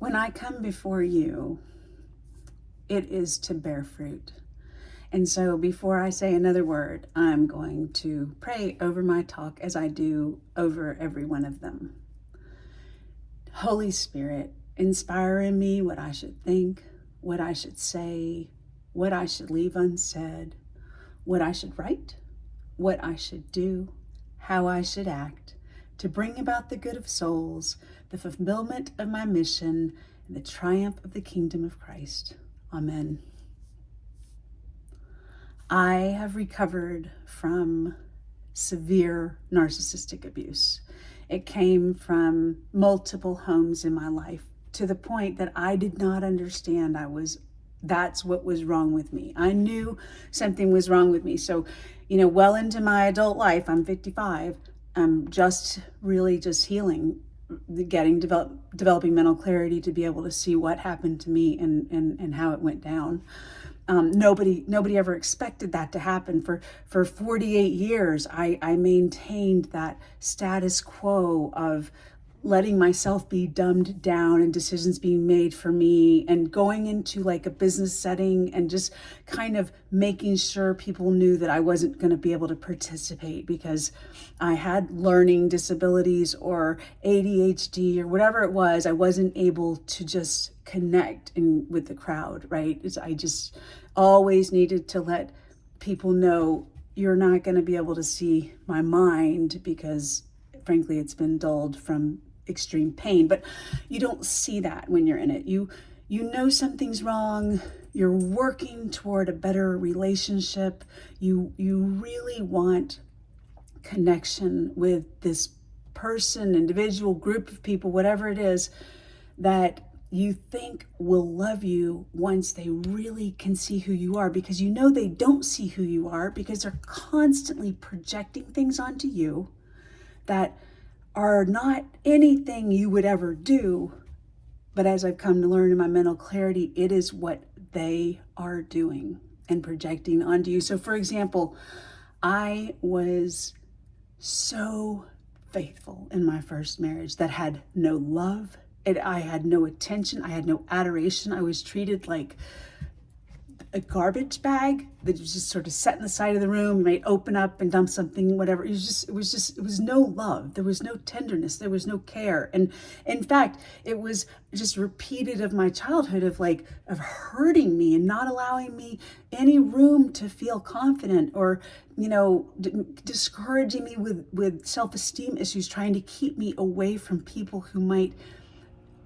When I come before you, it is to bear fruit. And so before I say another word, I'm going to pray over my talk as I do over every one of them. Holy Spirit, inspire in me what I should think, what I should say, what I should leave unsaid, what I should write, what I should do, how I should act, to bring about the good of souls, the fulfillment of my mission, and the triumph of the kingdom of Christ. Amen. I have recovered from severe narcissistic abuse. It came from multiple homes in my life to the point that I did not understand that's what was wrong with me. I knew something was wrong with me. So, well into my adult life, I'm 55, I'm just healing, developing mental clarity to be able to see what happened to me and how it went down. Nobody ever expected that to happen. For 48 years, I maintained that status quo of letting myself be dumbed down and decisions being made for me, and going into like a business setting and just kind of making sure people knew that I wasn't going to be able to participate because I had learning disabilities or ADHD or whatever it was. I wasn't able to just connect with the crowd, right? I just always needed to let people know, you're not going to be able to see my mind because frankly it's been dulled from extreme pain. But you don't see that when you're in it. You know something's wrong. You're working toward a better relationship. You really want connection with this person, individual, group of people, whatever it is that you think will love you once they really can see who you are, because they don't see who you are because they're constantly projecting things onto you that are not anything you would ever do. But as I've come to learn in my mental clarity, it is what they are doing and projecting onto you. So for example, I was so faithful in my first marriage that had no love. I had no attention. I had no adoration. I was treated like a garbage bag that was just sort of set in the side of the room. You might open up and dump something, whatever. It was no love. There was no tenderness. There was no care. And in fact, it was just repeated of my childhood of hurting me and not allowing me any room to feel confident, or, discouraging me with self-esteem issues, trying to keep me away from people who might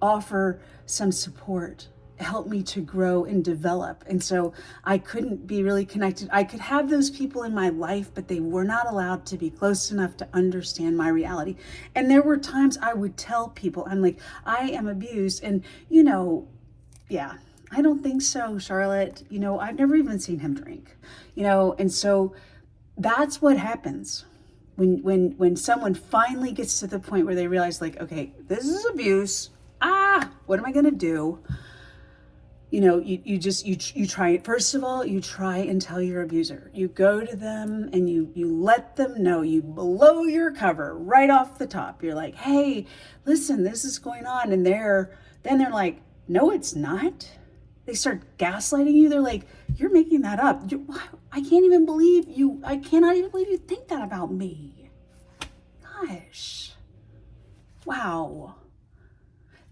offer some support, help me to grow and develop. And so I couldn't be really connected. I could have those people in my life, but they were not allowed to be close enough to understand my reality. And there were times I would tell people, I'm like, I am abused. And, yeah, I don't think so, Charlotte. I've never even seen him drink, and so that's what happens when someone finally gets to the point where they realize, like, okay, this is abuse. What am I going to do? You try it. First of all, you try and tell your abuser. You go to them and you let them know, you blow your cover right off the top. You're like, hey, listen, this is going on. And they're like, no, it's not. They start gaslighting you. They're like, you're making that up. I cannot even believe you think that about me. Gosh. Wow.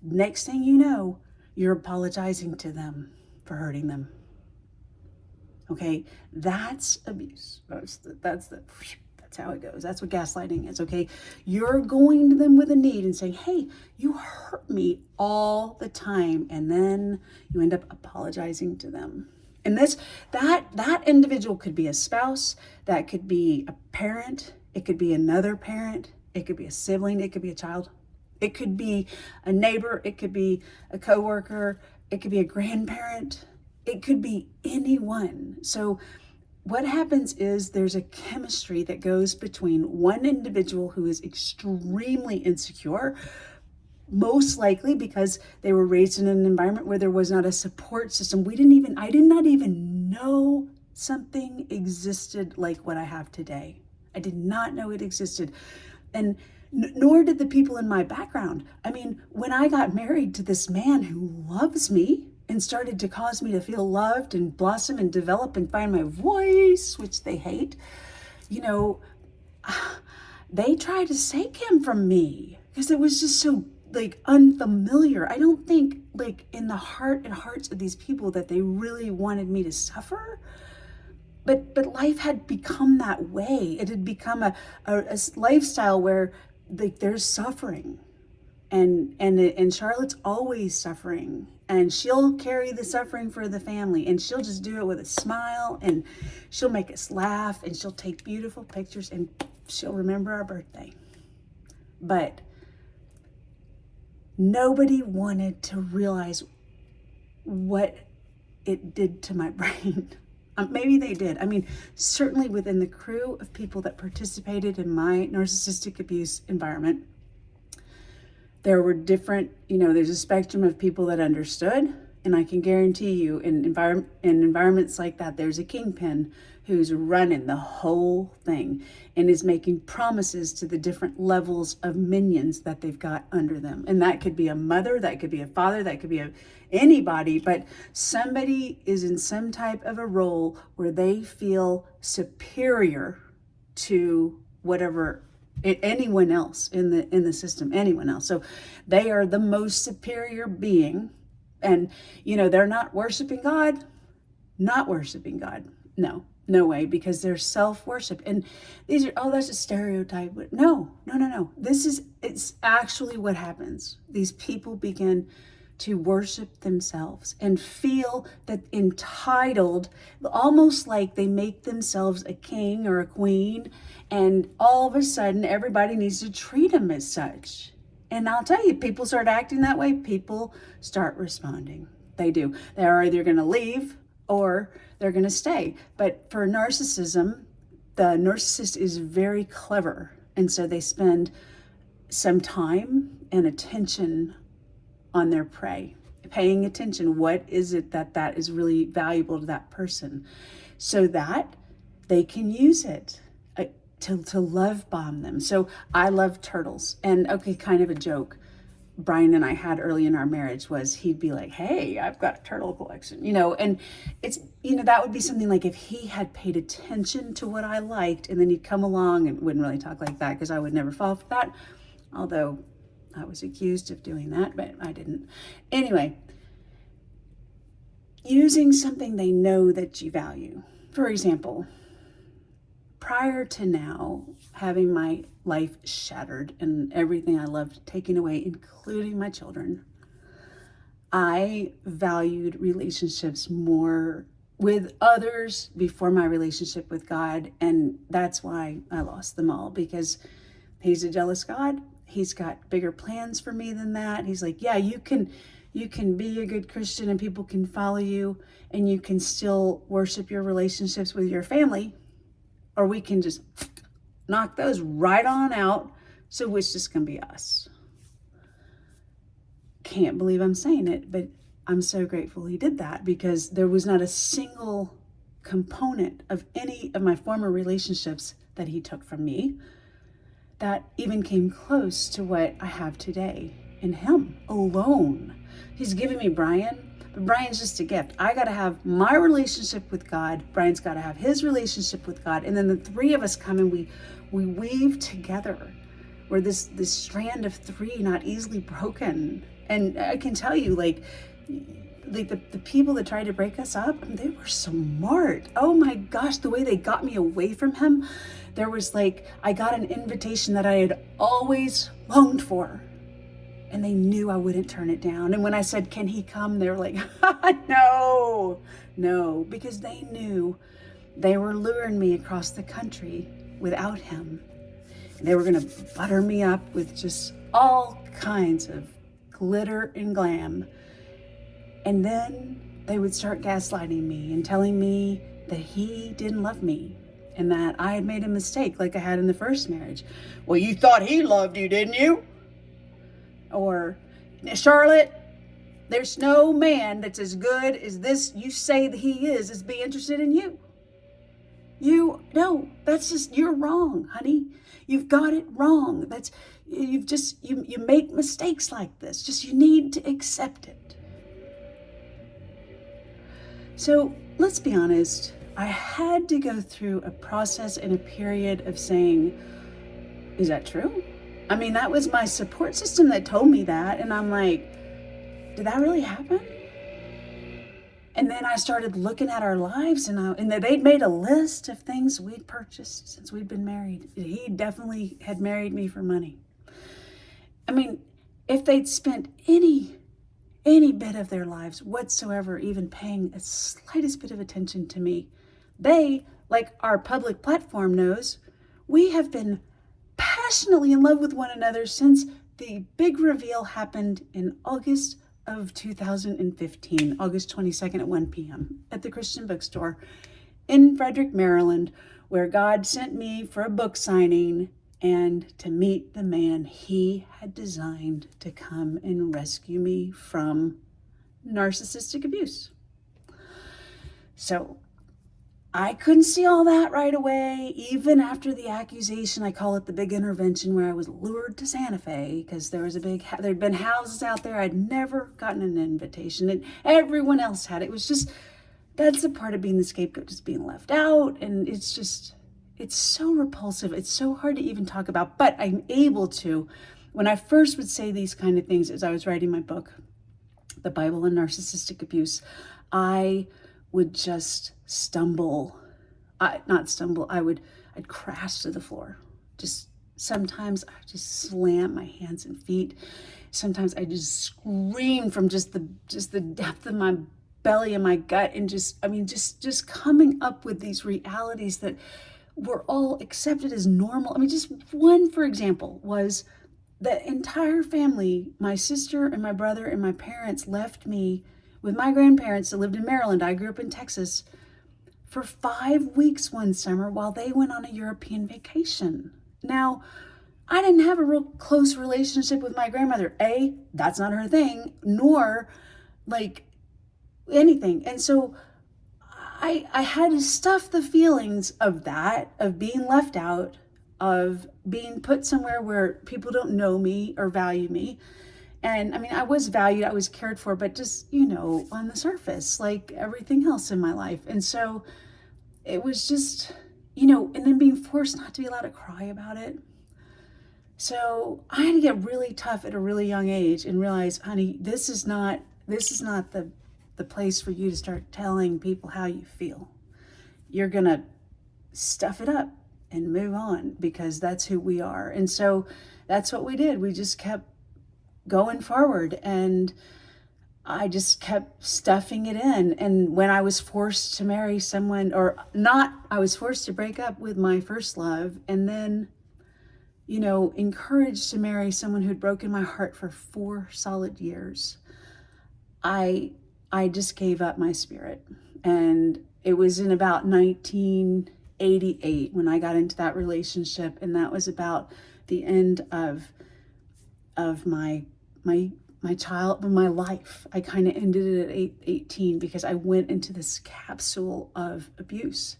Next thing you know, you're apologizing to them for hurting them. Okay, that's abuse. That's how it goes. That's what gaslighting is. Okay, you're going to them with a need and saying, "Hey, you hurt me all the time," and then you end up apologizing to them. And that individual could be a spouse, that could be a parent, it could be another parent, it could be a sibling, it could be a child. It could be a neighbor, it could be a coworker, it could be a grandparent, it could be anyone. So what happens is there's a chemistry that goes between one individual who is extremely insecure, most likely because they were raised in an environment where there was not a support system. I did not even know something existed like what I have today. I did not know it existed. And Nor did the people in my background. I mean, when I got married to this man who loves me and started to cause me to feel loved and blossom and develop and find my voice, which they hate, you know, they tried to take him from me because it was just so like unfamiliar. I don't think like in the heart and hearts of these people that they really wanted me to suffer. But life had become that way. It had become a lifestyle where like there's suffering, and Charlotte's always suffering, and she'll carry the suffering for the family, and she'll just do it with a smile, and she'll make us laugh, and she'll take beautiful pictures, and she'll remember our birthday. But nobody wanted to realize what it did to my brain. Maybe they did. I mean, certainly within the crew of people that participated in my narcissistic abuse environment, there were different, there's a spectrum of people that understood. And I can guarantee you in environments like that, there's a kingpin who's running the whole thing and is making promises to the different levels of minions that they've got under them. And that could be a mother, that could be a father, that could be anybody, but somebody is in some type of a role where they feel superior to whatever anyone else in the system, anyone else. So they are the most superior being. And, they're not worshiping God, No way, because they're self-worship. And these are, that's a stereotype. No. It's actually what happens. These people begin to worship themselves and feel that entitled, almost like they make themselves a king or a queen. And all of a sudden, everybody needs to treat them as such. And I'll tell you, people start acting that way, people start responding. They do. They're either going to leave or they're going to stay. But for narcissism, the narcissist is very clever. And so they spend some time and attention on their prey, paying attention. What is it that is really valuable to that person so that they can use it to love bomb them. So I love turtles. And okay, kind of a joke Brian and I had early in our marriage was he'd be like, hey, I've got a turtle collection, and it's, that would be something like if he had paid attention to what I liked and then he'd come along and wouldn't really talk like that because I would never fall for that. Although I was accused of doing that, but I didn't. Anyway, using something they know that you value. For example, prior to now having my life shattered and everything I loved taken away, including my children, I valued relationships more with others before my relationship with God. And that's why I lost them all, because he's a jealous God. He's got bigger plans for me than that. He's like, yeah, you can be a good Christian and people can follow you and you can still worship your relationships with your family, or we can just knock those right on out. So it's just going to be us. Can't believe I'm saying it, but I'm so grateful he did that, because there was not a single component of any of my former relationships that he took from me that even came close to what I have today in him alone. He's given me Brian, but Brian's just a gift. I got to have my relationship with God. Brian's got to have his relationship with God. And then the three of us come and we weave together. We're this strand of three, not easily broken. And I can tell you, like the people that tried to break us up, they were smart. Oh my gosh, the way they got me away from him. There was I got an invitation that I had always longed for. And they knew I wouldn't turn it down. And when I said, can he come? They were like, no, because they knew they were luring me across the country without him. And they were going to butter me up with just all kinds of glitter and glam. And then they would start gaslighting me and telling me that he didn't love me and that I had made a mistake like I had in the first marriage. Well, you thought he loved you, didn't you? Or, Charlotte, there's no man that's as good as this you say that he is be interested in you. No, that's just, you're wrong, honey. You've got it wrong. you make mistakes like this. Just you need to accept it. So let's be honest. I had to go through a process and a period of saying, is that true? I mean, that was my support system that told me that. And I'm like, did that really happen? And then I started looking at our lives, and they'd made a list of things we'd purchased since we'd been married. He definitely had married me for money. I mean, if they'd spent any bit of their lives whatsoever even paying the slightest bit of attention to me, they, like our public platform knows, we have been passionately in love with one another since the big reveal happened in August of 2015, August 22nd at 1 p.m. at the Christian bookstore in Frederick, Maryland, where God sent me for a book signing and to meet the man he had designed to come and rescue me from narcissistic abuse. So I couldn't see all that right away, even after the accusation. I call it the big intervention, where I was lured to Santa Fe because there'd been houses out there. I'd never gotten an invitation, and everyone else had. It was just, that's the part of being the scapegoat, just being left out. And it's so repulsive. It's so hard to even talk about, but I'm able to. When I first would say these kind of things as I was writing my book, The Bible and Narcissistic Abuse, I would just I'd crash to the floor. Sometimes I just slam my hands and feet. Sometimes I just scream from just the depth of my belly and my gut, and just coming up with these realities that were all accepted as normal. I mean, just one, for example, was the entire family, my sister and my brother and my parents, left me with my grandparents that lived in Maryland. I grew up in Texas for 5 weeks one summer while they went on a European vacation. Now, I didn't have a real close relationship with my grandmother. That's not her thing, nor like anything. And so I had to stuff the feelings of that, of being left out, of being put somewhere where people don't know me or value me. And I mean, I was valued, I was cared for, but just, on the surface, like everything else in my life. And so it was just, and then being forced not to be allowed to cry about it. So I had to get really tough at a really young age and realize, honey, this is not the place for you to start telling people how you feel. You're going to stuff it up and move on, because that's who we are. And so that's what we did. We just kept going forward, and I just kept stuffing it in. And when I was forced to marry someone, I was forced to break up with my first love, and then, encouraged to marry someone who'd broken my heart for 4 solid years, I just gave up my spirit. And it was in about 1988 when I got into that relationship, and that was about the end of my life. I kind of ended it at 18 because I went into this capsule of abuse,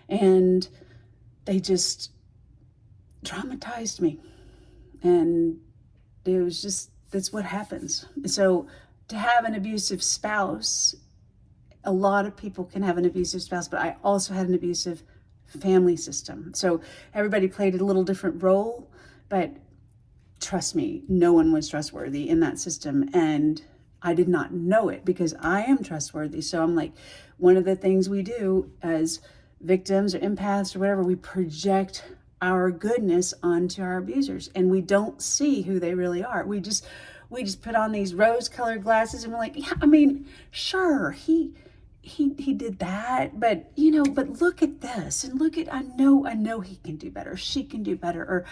and they just traumatized me. And it was just, that's what happens. So to have an abusive spouse, a lot of people can have an abusive spouse, but I also had an abusive family system. So everybody played a little different role, but trust me, no one was trustworthy in that system. And I did not know it because I am trustworthy. So I'm like, one of the things we do as victims or empaths or whatever, we project our goodness onto our abusers, and we don't see who they really are. We just put on these rose-colored glasses, and we're like, yeah, I mean, sure, he did that, but but look at this, and look at, I know he can do better, she can do better, or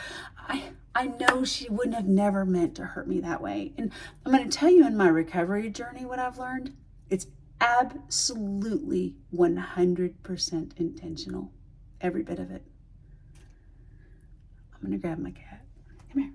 I know she wouldn't have never meant to hurt me that way. And I'm going to tell you, in my recovery journey, what I've learned, it's absolutely 100% intentional, every bit of it. I'm going to grab my cat. Come here.